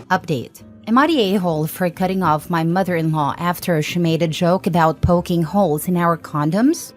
Update. Am I the a-hole for cutting off my mother-in-law after she made a joke about poking holes in our condoms?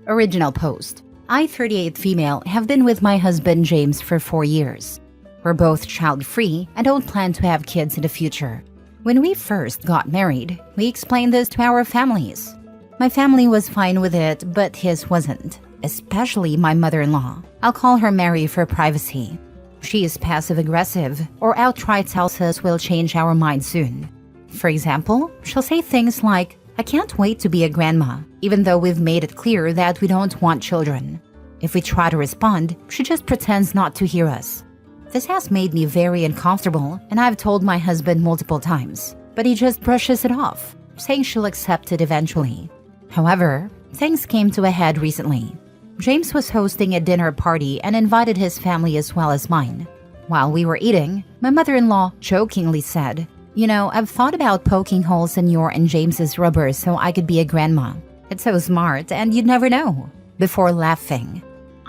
Original post. I, 38 female, have been with my husband James for 4 years. We're both child-free and don't plan to have kids in the future. When we first got married, we explained this to our families. My family was fine with it, but his wasn't, especially my mother-in-law. I'll call her Mary for privacy. She is passive-aggressive or outright tells us we'll change our mind soon. For example, she'll say things like, "I can't wait to be a grandma," even though we've made it clear that we don't want children. If we try to respond, she just pretends not to hear us. This has made me very uncomfortable, and I've told my husband multiple times, but he just brushes it off, saying she'll accept it eventually. However, things came to a head recently. James was hosting a dinner party and invited his family as well as mine. While we were eating, my mother-in-law jokingly said, "You know, I've thought about poking holes in your and James's rubber so I could be a grandma. It's so smart and you'd never know," before laughing.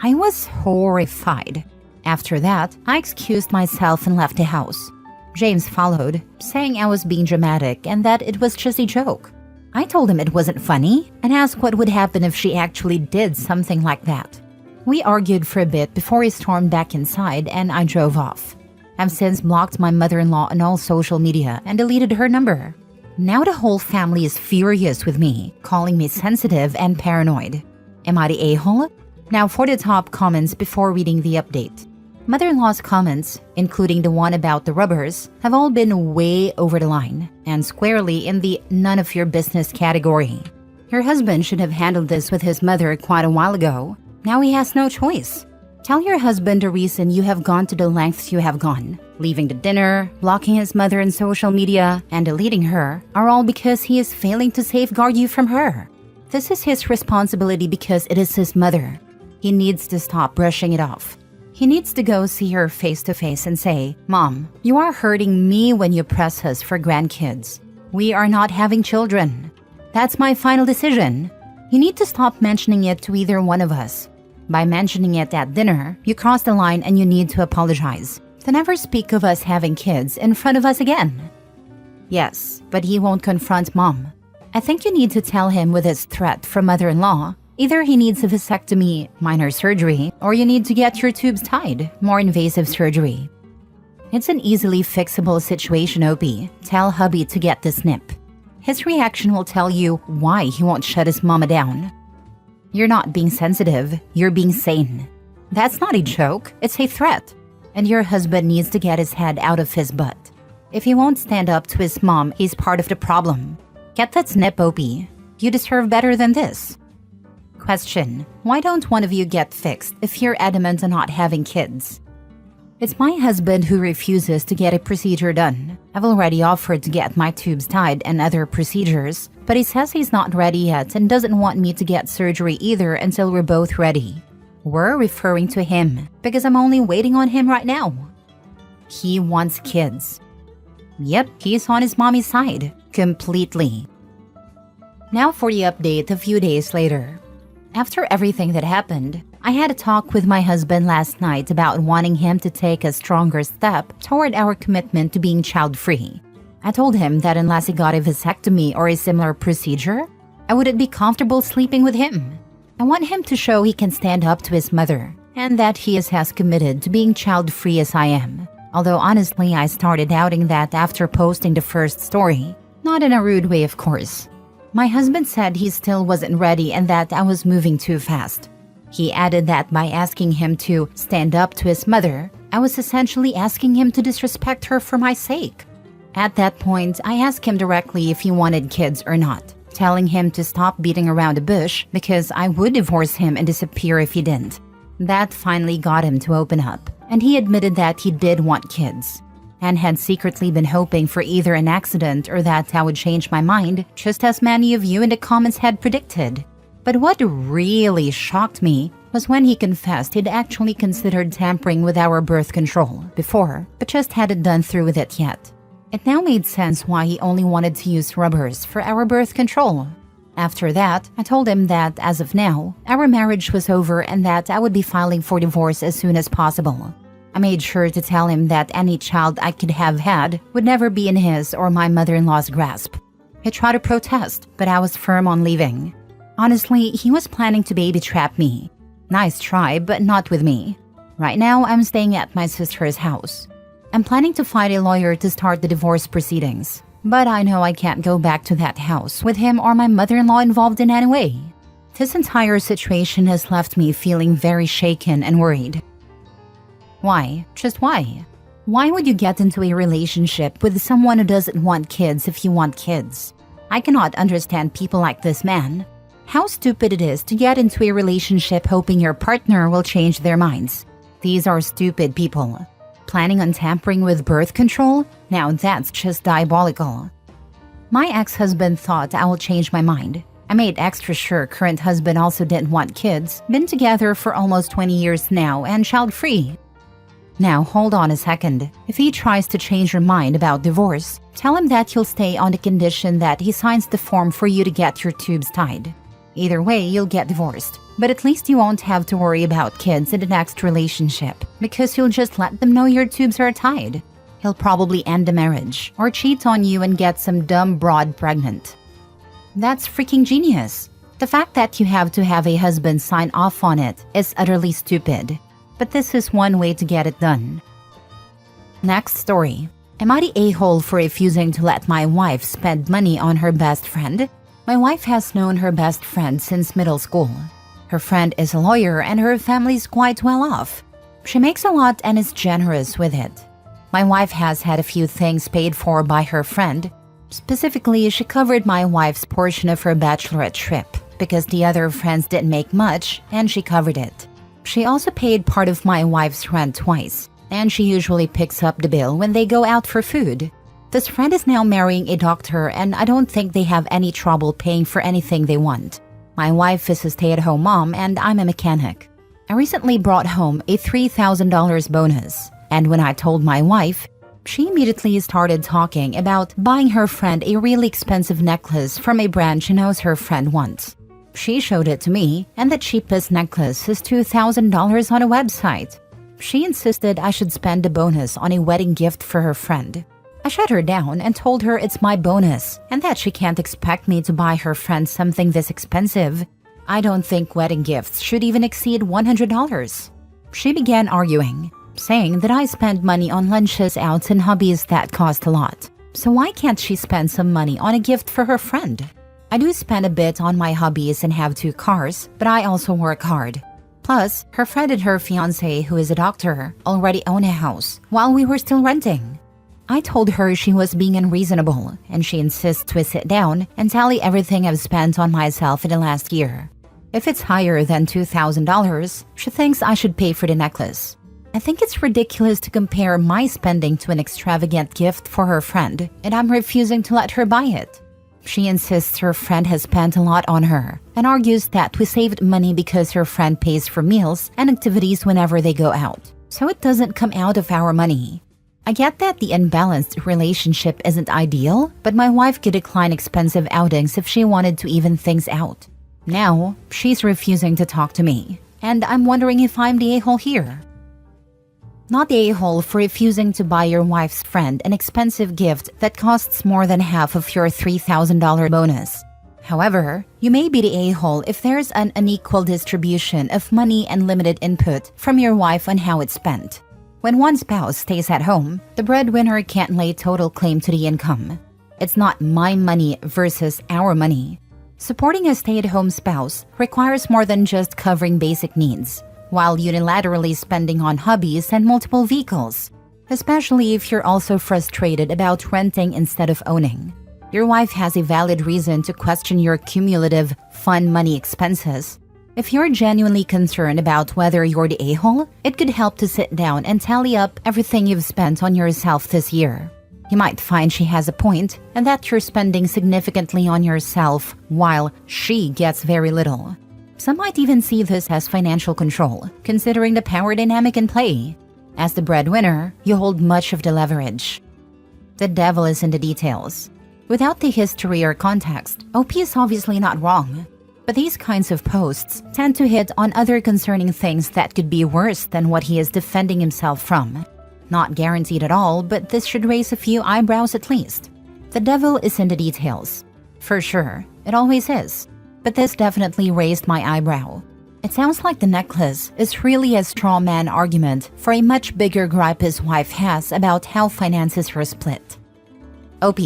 I was horrified. After that, I excused myself and left the house. James followed, saying I was being dramatic and that it was just a joke. I told him it wasn't funny and asked what would happen if she actually did something like that. We argued for a bit before he stormed back inside and I drove off. I've since blocked my mother-in-law on all social media and deleted her number. Now the whole family is furious with me, calling me sensitive and paranoid. Am I the a-hole? Now for the top comments before reading the update. Mother-in-law's comments, including the one about the rubbers, have all been way over the line and squarely in the none of your business category. Your husband should have handled this with his mother quite a while ago. Now he has no choice. Tell your husband the reason you have gone to the lengths you have gone. Leaving the dinner, blocking his mother on social media, and deleting her are all because he is failing to safeguard you from her. This is his responsibility because it is his mother. He needs to stop brushing it off. He needs to go see her face to face and say, "Mom, you are hurting me when you press us for grandkids. We are not having children. That's my final decision." You need to stop mentioning it to either one of us. By mentioning it at dinner, you cross the line and you need to apologize. To never speak of us having kids in front of us again. Yes, but he won't confront Mom. I think you need to tell him with his threat from mother-in-law. Either he needs a vasectomy, minor surgery, or you need to get your tubes tied, more invasive surgery. It's an easily fixable situation, Opie. Tell hubby to get the snip. His reaction will tell you why he won't shut his mama down. You're not being sensitive, you're being sane. That's not a joke, it's a threat. And your husband needs to get his head out of his butt. If he won't stand up to his mom, he's part of the problem. Get that snip, Opie. You deserve better than this. Question. Why don't one of you get fixed if you're adamant on not having kids? It's my husband who refuses to get a procedure done. I've already offered to get my tubes tied and other procedures, but he says he's not ready yet and doesn't want me to get surgery either until we're both ready. We're referring to him because I'm only waiting on him right now. He wants kids. Yep, he's on his mommy's side, completely. Now for the update a few days later. After everything that happened, I had a talk with my husband last night about wanting him to take a stronger step toward our commitment to being child-free. I told him that unless he got a vasectomy or a similar procedure, I wouldn't be comfortable sleeping with him. I want him to show he can stand up to his mother and that he is as committed to being child-free as I am. Although honestly, I started doubting that after posting the first story. Not in a rude way, of course. My husband said he still wasn't ready and that I was moving too fast. He added that by asking him to stand up to his mother, I was essentially asking him to disrespect her for my sake. At that point, I asked him directly if he wanted kids or not, telling him to stop beating around the bush because I would divorce him and disappear if he didn't. That finally got him to open up, and he admitted that he did want kids. And had secretly been hoping for either an accident or that I would change my mind, just as many of you in the comments had predicted. But what really shocked me was when he confessed he'd actually considered tampering with our birth control before, but just hadn't done through with it yet. It now made sense why he only wanted to use rubbers for our birth control. After that, I told him that, as of now, our marriage was over and that I would be filing for divorce as soon as possible. I made sure to tell him that any child I could have had would never be in his or my mother-in-law's grasp. He tried to protest, but I was firm on leaving. Honestly, he was planning to baby trap me. Nice try, but not with me. Right now, I'm staying at my sister's house. I'm planning to find a lawyer to start the divorce proceedings, but I know I can't go back to that house with him or my mother-in-law involved in any way. This entire situation has left me feeling very shaken and worried. Why? Just why? Why would you get into a relationship with someone who doesn't want kids if you want kids? I cannot understand people like this man. How stupid it is to get into a relationship hoping your partner will change their minds. These are stupid people. Planning on tampering with birth control? Now that's just diabolical. My ex-husband thought I will change my mind. I made extra sure current husband also didn't want kids, been together for almost 20 years now and child-free. Now hold on a second. If he tries to change your mind about divorce, tell him that you'll stay on the condition that he signs the form for you to get your tubes tied. Either way, you'll get divorced. But at least you won't have to worry about kids in the next relationship because you'll just let them know your tubes are tied. He'll probably end the marriage or cheat on you and get some dumb broad pregnant. That's freaking genius. The fact that you have to have a husband sign off on it is utterly stupid. But this is one way to get it done. Next story. Am I the a-hole for refusing to let my wife spend money on her best friend? My wife has known her best friend since middle school. Her friend is a lawyer and her family's quite well off. She makes a lot and is generous with it. My wife has had a few things paid for by her friend. Specifically, she covered my wife's portion of her bachelorette trip because the other friends didn't make much and she covered it. She also paid part of my wife's rent twice, and she usually picks up the bill when they go out for food. This friend is now marrying a doctor and I don't think they have any trouble paying for anything they want. My wife is a stay-at-home mom and I'm a mechanic. I recently brought home a $3,000 bonus, and when I told my wife, she immediately started talking about buying her friend a really expensive necklace from a brand she knows her friend wants. She showed it to me, and the cheapest necklace is $2,000 on a website. She insisted I should spend the bonus on a wedding gift for her friend. I shut her down and told her it's my bonus and that she can't expect me to buy her friend something this expensive. I don't think wedding gifts should even exceed $100. She began arguing, saying that I spend money on lunches out and hobbies that cost a lot. So why can't she spend some money on a gift for her friend? I do spend a bit on my hobbies and have 2 cars, but I also work hard. Plus, her friend and her fiancé, who is a doctor, already own a house while we were still renting. I told her she was being unreasonable, and she insists we sit down and tally everything I've spent on myself in the last year. If it's higher than $2,000, she thinks I should pay for the necklace. I think it's ridiculous to compare my spending to an extravagant gift for her friend, and I'm refusing to let her buy it. She insists her friend has spent a lot on her, and argues that we saved money because her friend pays for meals and activities whenever they go out, so it doesn't come out of our money. I get that the unbalanced relationship isn't ideal, but my wife could decline expensive outings if she wanted to even things out. Now, she's refusing to talk to me, and I'm wondering if I'm the a-hole here. Not the a-hole for refusing to buy your wife's friend an expensive gift that costs more than half of your $3,000 bonus. However, you may be the a-hole if there's an unequal distribution of money and limited input from your wife on how it's spent. When one spouse stays at home, the breadwinner can't lay total claim to the income. It's not my money versus our money. Supporting a stay-at-home spouse requires more than just covering basic needs, while unilaterally spending on hobbies and multiple vehicles, especially if you're also frustrated about renting instead of owning. Your wife has a valid reason to question your cumulative fun money expenses. If you're genuinely concerned about whether you're the a-hole, it could help to sit down and tally up everything you've spent on yourself this year. You might find she has a point and that you're spending significantly on yourself while she gets very little. Some might even see this as financial control, considering the power dynamic in play. As the breadwinner, you hold much of the leverage. The devil is in the details. Without the history or context, OP is obviously not wrong. But these kinds of posts tend to hit on other concerning things that could be worse than what he is defending himself from. Not guaranteed at all, but this should raise a few eyebrows at least. The devil is in the details. For sure, it always is. But this definitely raised my eyebrow. It sounds like the necklace is really a straw man argument for a much bigger gripe his wife has about how finances are split. OP,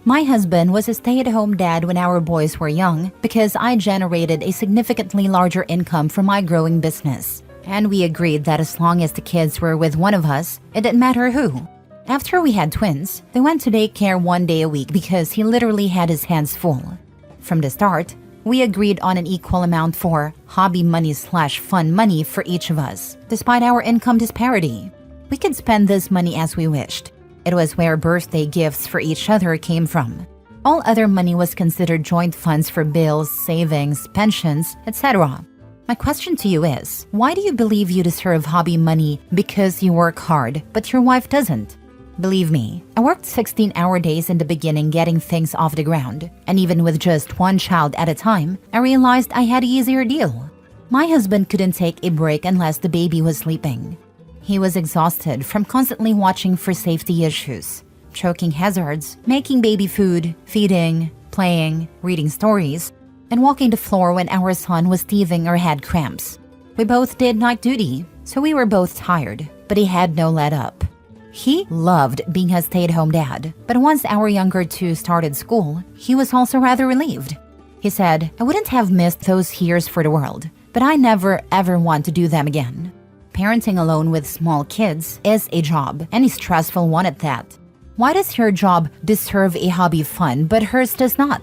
my husband was a stay-at-home dad when our boys were young because I generated a significantly larger income from my growing business. And we agreed that as long as the kids were with one of us, it didn't matter who. After we had twins, they went to daycare 1 day a week because he literally had his hands full. From the start, we agreed on an equal amount for hobby money/fun money for each of us, despite our income disparity. We could spend this money as we wished. It was where birthday gifts for each other came from. All other money was considered joint funds for bills, savings, pensions, etc. My question to you is, why do you believe you deserve hobby money because you work hard, but your wife doesn't? Believe me, I worked 16-hour days in the beginning getting things off the ground, and even with just one child at a time, I realized I had an easier deal. My husband couldn't take a break unless the baby was sleeping. He was exhausted from constantly watching for safety issues, choking hazards, making baby food, feeding, playing, reading stories, and walking the floor when our son was teething or had cramps. We both did night duty, so we were both tired, but he had no let up. He loved being a stay-at-home dad, but once our younger two started school, he was also rather relieved. He said, I wouldn't have missed those years for the world, but I never ever want to do them again. Parenting alone with small kids is a job, and a stressful one at that. Why does your job deserve a hobby fun, but hers does not?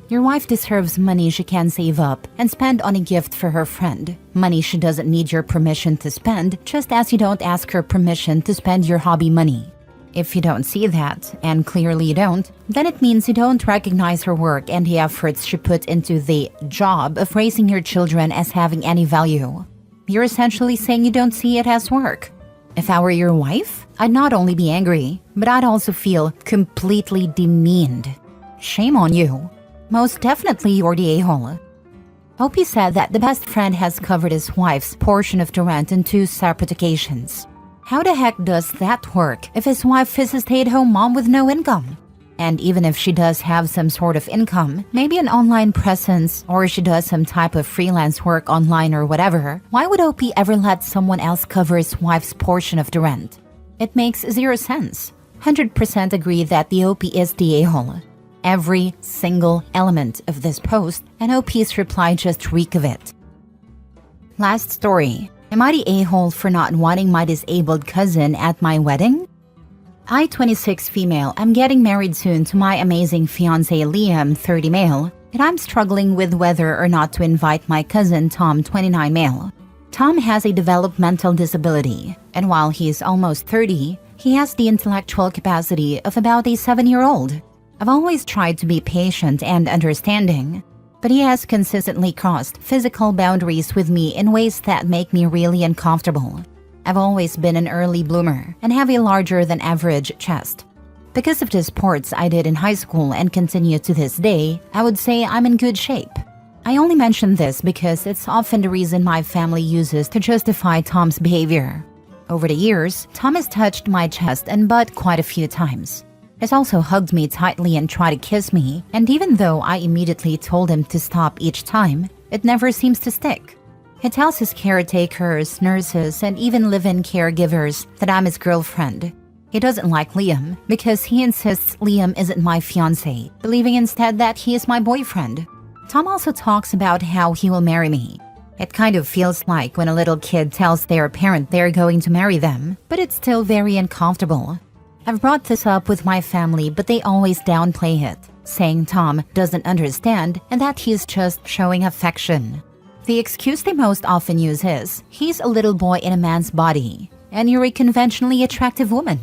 Your wife deserves money she can save up and spend on a gift for her friend. Money she doesn't need your permission to spend, just as you don't ask her permission to spend your hobby money. If you don't see that, and clearly you don't, then it means you don't recognize her work and the efforts she put into the job of raising your children as having any value. You're essentially saying you don't see it as work. If I were your wife, I'd not only be angry, but I'd also feel completely demeaned. Shame on you. Most definitely you're the a-hole. Opie said that the best friend has covered his wife's portion of the rent on 2 separate occasions. How the heck does that work if his wife is a stay-at-home mom with no income? And even if she does have some sort of income, maybe an online presence, or she does some type of freelance work online or whatever, why would Opie ever let someone else cover his wife's portion of the rent? It makes 0 sense. 100% agree that the Opie is the a-hole. Every single element of this post, and OP's reply just reek of it. Last story. Am I the a-hole for not wanting my disabled cousin at my wedding? I, 26 female, am getting married soon to my amazing fiancé Liam, 30 male, and I'm struggling with whether or not to invite my cousin Tom, 29 male. Tom has a developmental disability, and while he is almost 30, he has the intellectual capacity of about a 7-year-old. I've always tried to be patient and understanding, but he has consistently crossed physical boundaries with me in ways that make me really uncomfortable. I've always been an early bloomer and have a larger than average chest. Because of the sports I did in high school and continue to this day, I would say I'm in good shape. I only mention this because it's often the reason my family uses to justify Tom's behavior. Over the years, Tom has touched my chest and butt quite a few times. He's also hugged me tightly and tried to kiss me, and even though I immediately told him to stop each time, it never seems to stick. He tells his caretakers, nurses, and even live-in caregivers that I'm his girlfriend. He doesn't like Liam because he insists Liam isn't my fiancé, believing instead that he is my boyfriend. Tom also talks about how he will marry me. It kind of feels like when a little kid tells their parent they're going to marry them, but it's still very uncomfortable. I've brought this up with my family, but they always downplay it, saying Tom doesn't understand and that he's just showing affection. The excuse they most often use is, he's a little boy in a man's body, and you're a conventionally attractive woman.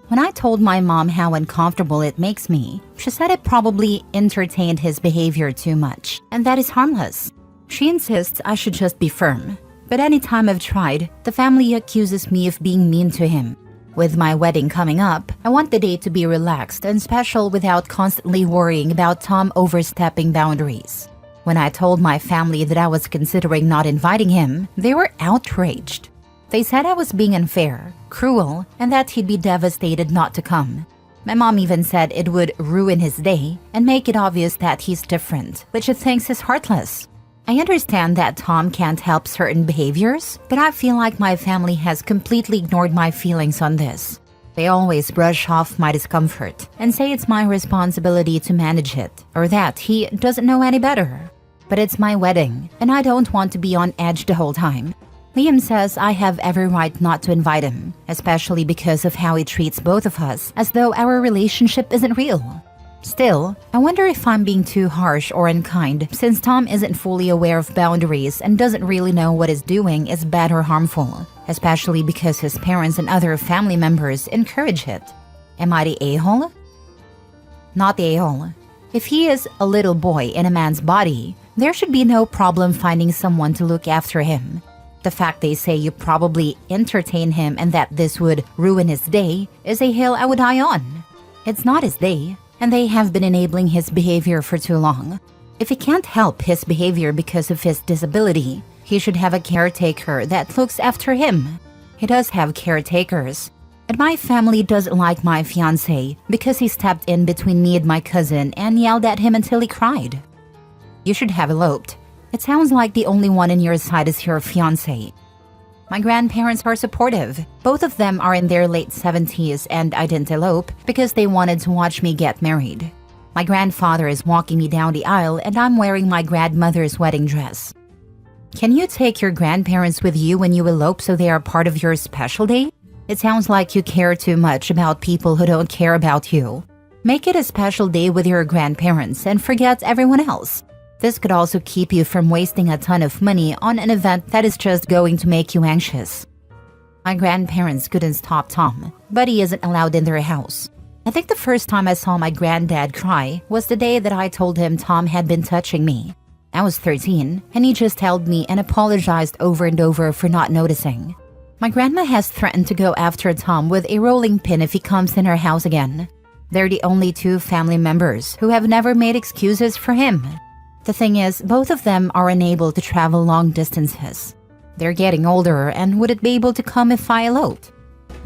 When I told my mom how uncomfortable it makes me, she said it probably entertained his behavior too much, and that is harmless. She insists I should just be firm, but anytime I've tried, the family accuses me of being mean to him. With my wedding coming up, I want the day to be relaxed and special without constantly worrying about Tom overstepping boundaries. When I told my family that I was considering not inviting him, they were outraged. They said I was being unfair, cruel, and that he'd be devastated not to come. My mom even said it would ruin his day and make it obvious that he's different, which she thinks is heartless. I understand that Tom can't help certain behaviors, but I feel like my family has completely ignored my feelings on this. They always brush off my discomfort and say it's my responsibility to manage it, or that he doesn't know any better. But it's my wedding, and I don't want to be on edge the whole time. Liam says I have every right not to invite him, especially because of how he treats both of us, as though our relationship isn't real. Still, I wonder if I'm being too harsh or unkind, since Tom isn't fully aware of boundaries and doesn't really know what he's doing is bad or harmful, especially because his parents and other family members encourage it. Am I the a-hole? Not the a-hole. If he is a little boy in a man's body, there should be no problem finding someone to look after him. The fact they say you probably entertain him and that this would ruin his day is a hill I would die on. It's not his day, and they have been enabling his behavior for too long. If he can't help his behavior because of his disability, he should have a caretaker that looks after him. He does have caretakers. And my family doesn't like my fiancé because he stepped in between me and my cousin and yelled at him until he cried. You should have eloped. It sounds like the only one in your side is your fiancé. My grandparents are supportive. Both of them are in their late 70s and I didn't elope because they wanted to watch me get married. My grandfather is walking me down the aisle and I'm wearing my grandmother's wedding dress. Can you take your grandparents with you when you elope so they are part of your special day? It sounds like you care too much about people who don't care about you. Make it a special day with your grandparents and forget everyone else. This could also keep you from wasting a ton of money on an event that is just going to make you anxious. My grandparents couldn't stop Tom, but he isn't allowed in their house. I think the first time I saw my granddad cry was the day that I told him Tom had been touching me. I was 13, and he just held me and apologized over and over for not noticing. My grandma has threatened to go after Tom with a rolling pin if he comes in her house again. They're the only two family members who have never made excuses for him. The thing is, both of them are unable to travel long distances. They're getting older and wouldn't be able to come if I eloped.